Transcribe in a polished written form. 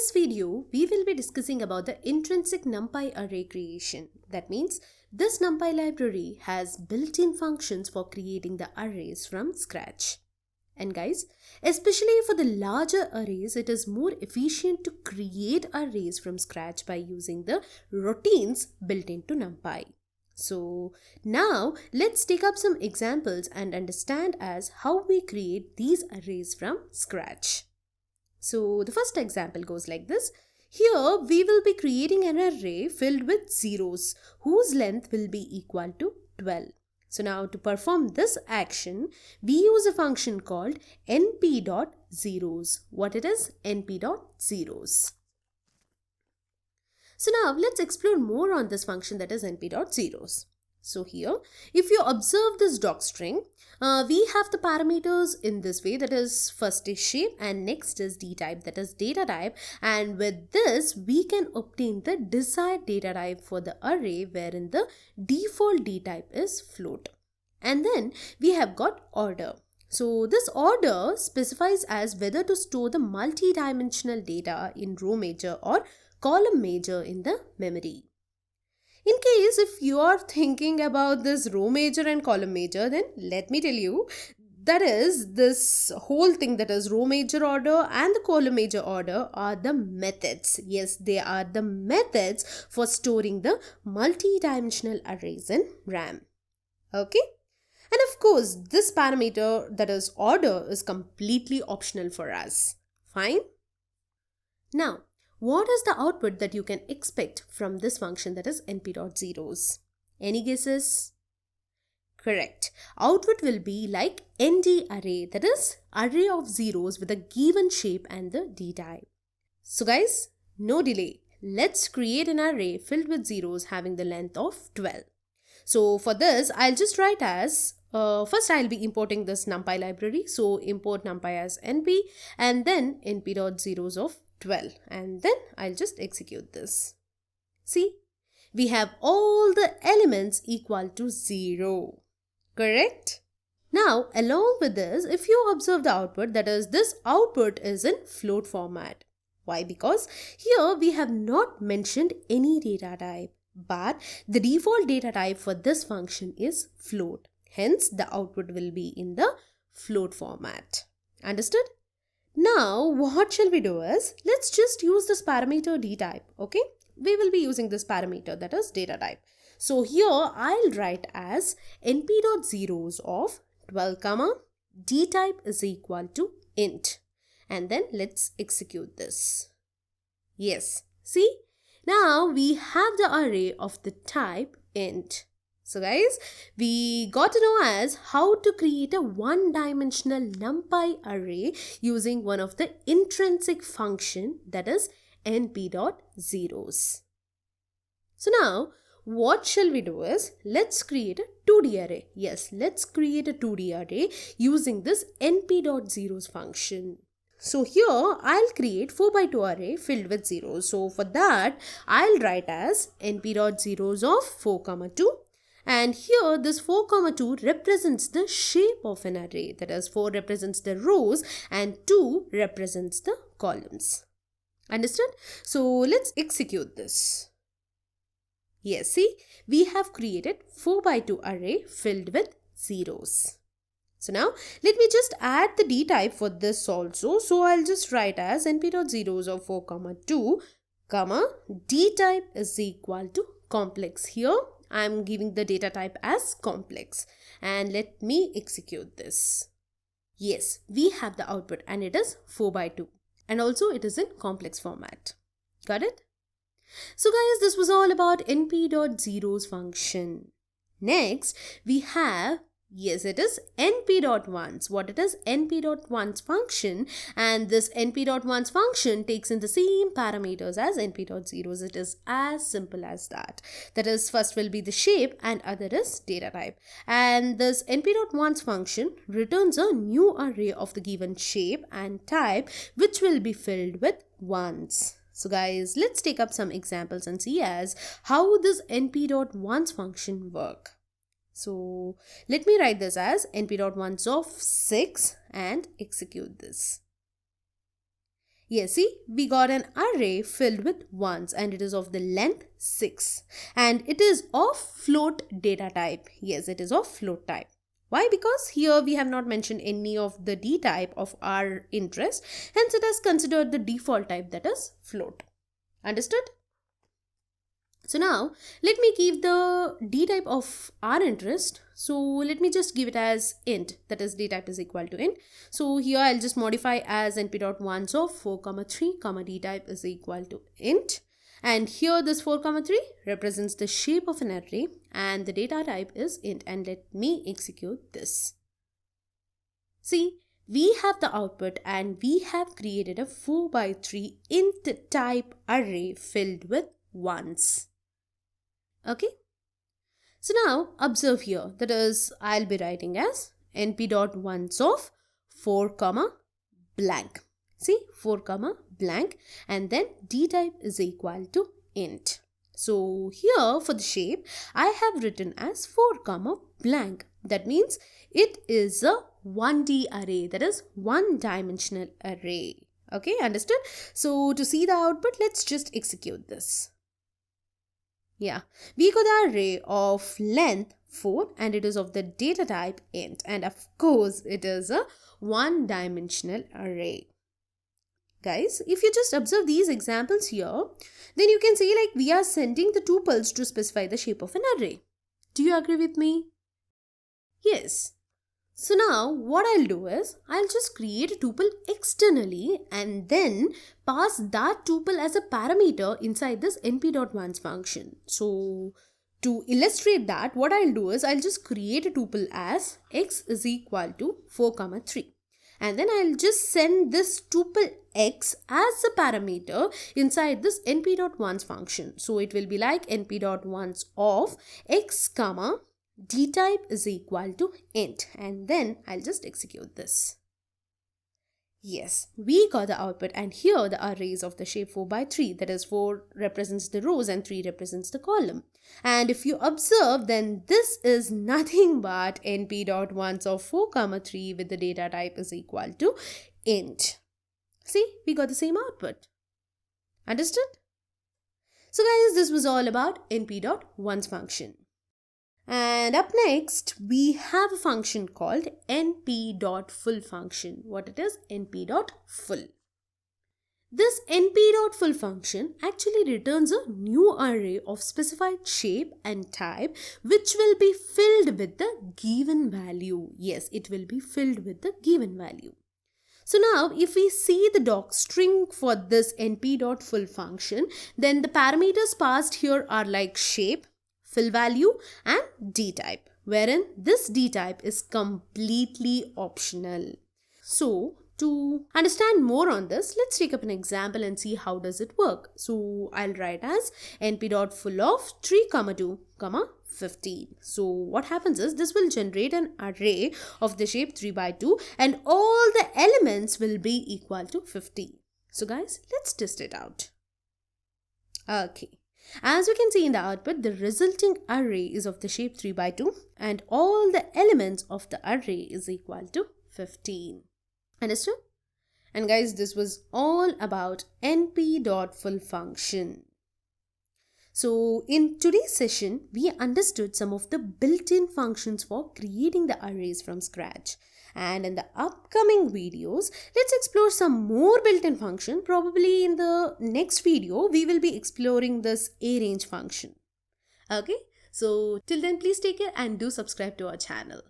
this video, we will be discussing about the intrinsic NumPy array creation. That means this NumPy library has built-in functions for creating the arrays from scratch. And guys, especially for the larger arrays, it is more efficient to create arrays from scratch by using the routines built into NumPy. So now let's take up some examples and understand as how we create these arrays from scratch. So the first example goes like this. Here we will be creating an array filled with zeros whose length will be equal to 12. So now to perform this action, we use a function called np.zeros. What it is? np.zeros. So now let's explore more on this function, that is np.zeros. So here, if you observe this docstring, we have the parameters in this way, that is first is shape and next is dtype, that is data type, and with this we can obtain the desired data type for the array wherein the default dtype is float. And then we have got order. So this order specifies as whether to store the multi-dimensional data in row major or column major in the memory. In case if you are thinking about this row major and column major, then let me tell you, that is this whole thing, that is row major order and the column major order are the methods. Yes, they are the methods for storing the multi-dimensional arrays in RAM. Okay. And of course, this parameter, that is order, is completely optional for us. Fine. Now, what is the output that you can expect from this function, that is np.zeros? Any guesses? Correct. Output will be like nd array, that is array of zeros with a given shape and the dtype. So guys, no delay. Let's create an array filled with zeros having the length of 12. So for this, I'll just write as, first I'll be importing this NumPy library. So import NumPy as np and then np.zeros of 12, and then I'll just execute this. See, we have all the elements equal to 0. Correct? Now, along with this, if you observe the output, that is this output is in float format. Why? Because here we have not mentioned any data type, but the default data type for this function is float. Hence, the output will be in the float format. Understood? Now, what shall we do is, let's just use this parameter dtype, okay? We will be using this parameter, that is data type. So here, I'll write as np.zeros of 12, dtype is equal to int. And then let's execute this. Yes, see? Now, we have the array of the type int. So guys, we got to know as how to create a one-dimensional NumPy array using one of the intrinsic function, that is np.zeros. So now, what shall we do is, let's create a 2D array. Yes, let's create a 2D array using this np.zeros function. So here, I'll create 4x2 array filled with zeros. So for that, I'll write as np.zeros of 4, 2. And here this 4, 2 represents the shape of an array. That is 4 represents the rows and 2 represents the columns. Understood? So let's execute this. Yes, see, we have created 4x2 array filled with zeros. So now let me just add the dtype for this also. So I'll just write as np.zeros of 4, 2, dtype is equal to complex. Here I'm giving the data type as complex, and let me execute this. Yes, we have the output and it is 4x2 and also it is in complex format. Got it? So guys, this was all about np.zeros function. Next, we have, yes, it is np.ones. What it is? np.ones function, and this np.ones function takes in the same parameters as np.zeros. It is as simple as that. That is, first will be the shape and other is data type. And this np.ones function returns a new array of the given shape and type which will be filled with ones. So guys, let's take up some examples and see as how this np.ones function work. So let me write this as np.ones of 6 and execute this. Yes, see, we got an array filled with ones and it is of the length 6. And it is of float data type. Yes, it is of float type. Why? Because here we have not mentioned any of the D type of our interest. Hence, it has considered the default type, that is float. Understood? So now, let me give the D type of our interest. So let me just give it as int, that is D type is equal to int. So here I'll just modify as np.ones of 4, 3, D type is equal to int. And here this 4, 3 represents the shape of an array and the data type is int. And let me execute this. See, we have the output and we have created a 4 by 3 int type array filled with ones. Okay. So now observe here, that is I'll be writing as np.ones of 4, blank. See, 4, blank, and then D type is equal to int. So here for the shape, I have written as 4, blank. That means it is a 1D array, that is one-dimensional array. Okay, understood? So to see the output, let's just execute this. Yeah, we got the array of length 4 and it is of the data type int, and of course it is a one-dimensional array. Guys, if you just observe these examples here, then you can see like we are sending the tuples to specify the shape of an array. Do you agree with me? Yes. So now what I'll do is I'll just create a tuple externally and then pass that tuple as a parameter inside this np.ones function. So to illustrate that, what I'll do is I'll just create a tuple as x is equal to 4, 3. And then I'll just send this tuple x as a parameter inside this np.ones function. So it will be like np.ones of x, D type is equal to int, and then I'll just execute this. Yes, we got the output, and here the array is of the shape 4 by 3, that is 4 represents the rows and 3 represents the column. And if you observe, then this is nothing but np.ones of 4, 3 with the data type is equal to int. See, we got the same output. Understood? So guys, this was all about np.ones function. And up next, we have a function called np.full function. What it is? np.full. This np.full function actually returns a new array of specified shape and type which will be filled with the given value. Yes, it will be filled with the given value. So now if we see the doc string for this np.full function, then the parameters passed here are like shape, fill value and D type, wherein this D type is completely optional. So to understand more on this, let's take up an example and see how does it work. So I'll write as np.full of 3, 2, 15. So what happens is this will generate an array of the shape 3 by 2 and all the elements will be equal to 50. So guys, let's test it out. Okay. As we can see in the output, the resulting array is of the shape 3 by 2 and all the elements of the array is equal to 15. Understood? And guys, this was all about np.full function. So in today's session, we understood some of the built-in functions for creating the arrays from scratch. And in the upcoming videos, let's explore some more built-in function. Probably in the next video, we will be exploring this arrange function. Okay, so till then, please take care and do subscribe to our channel.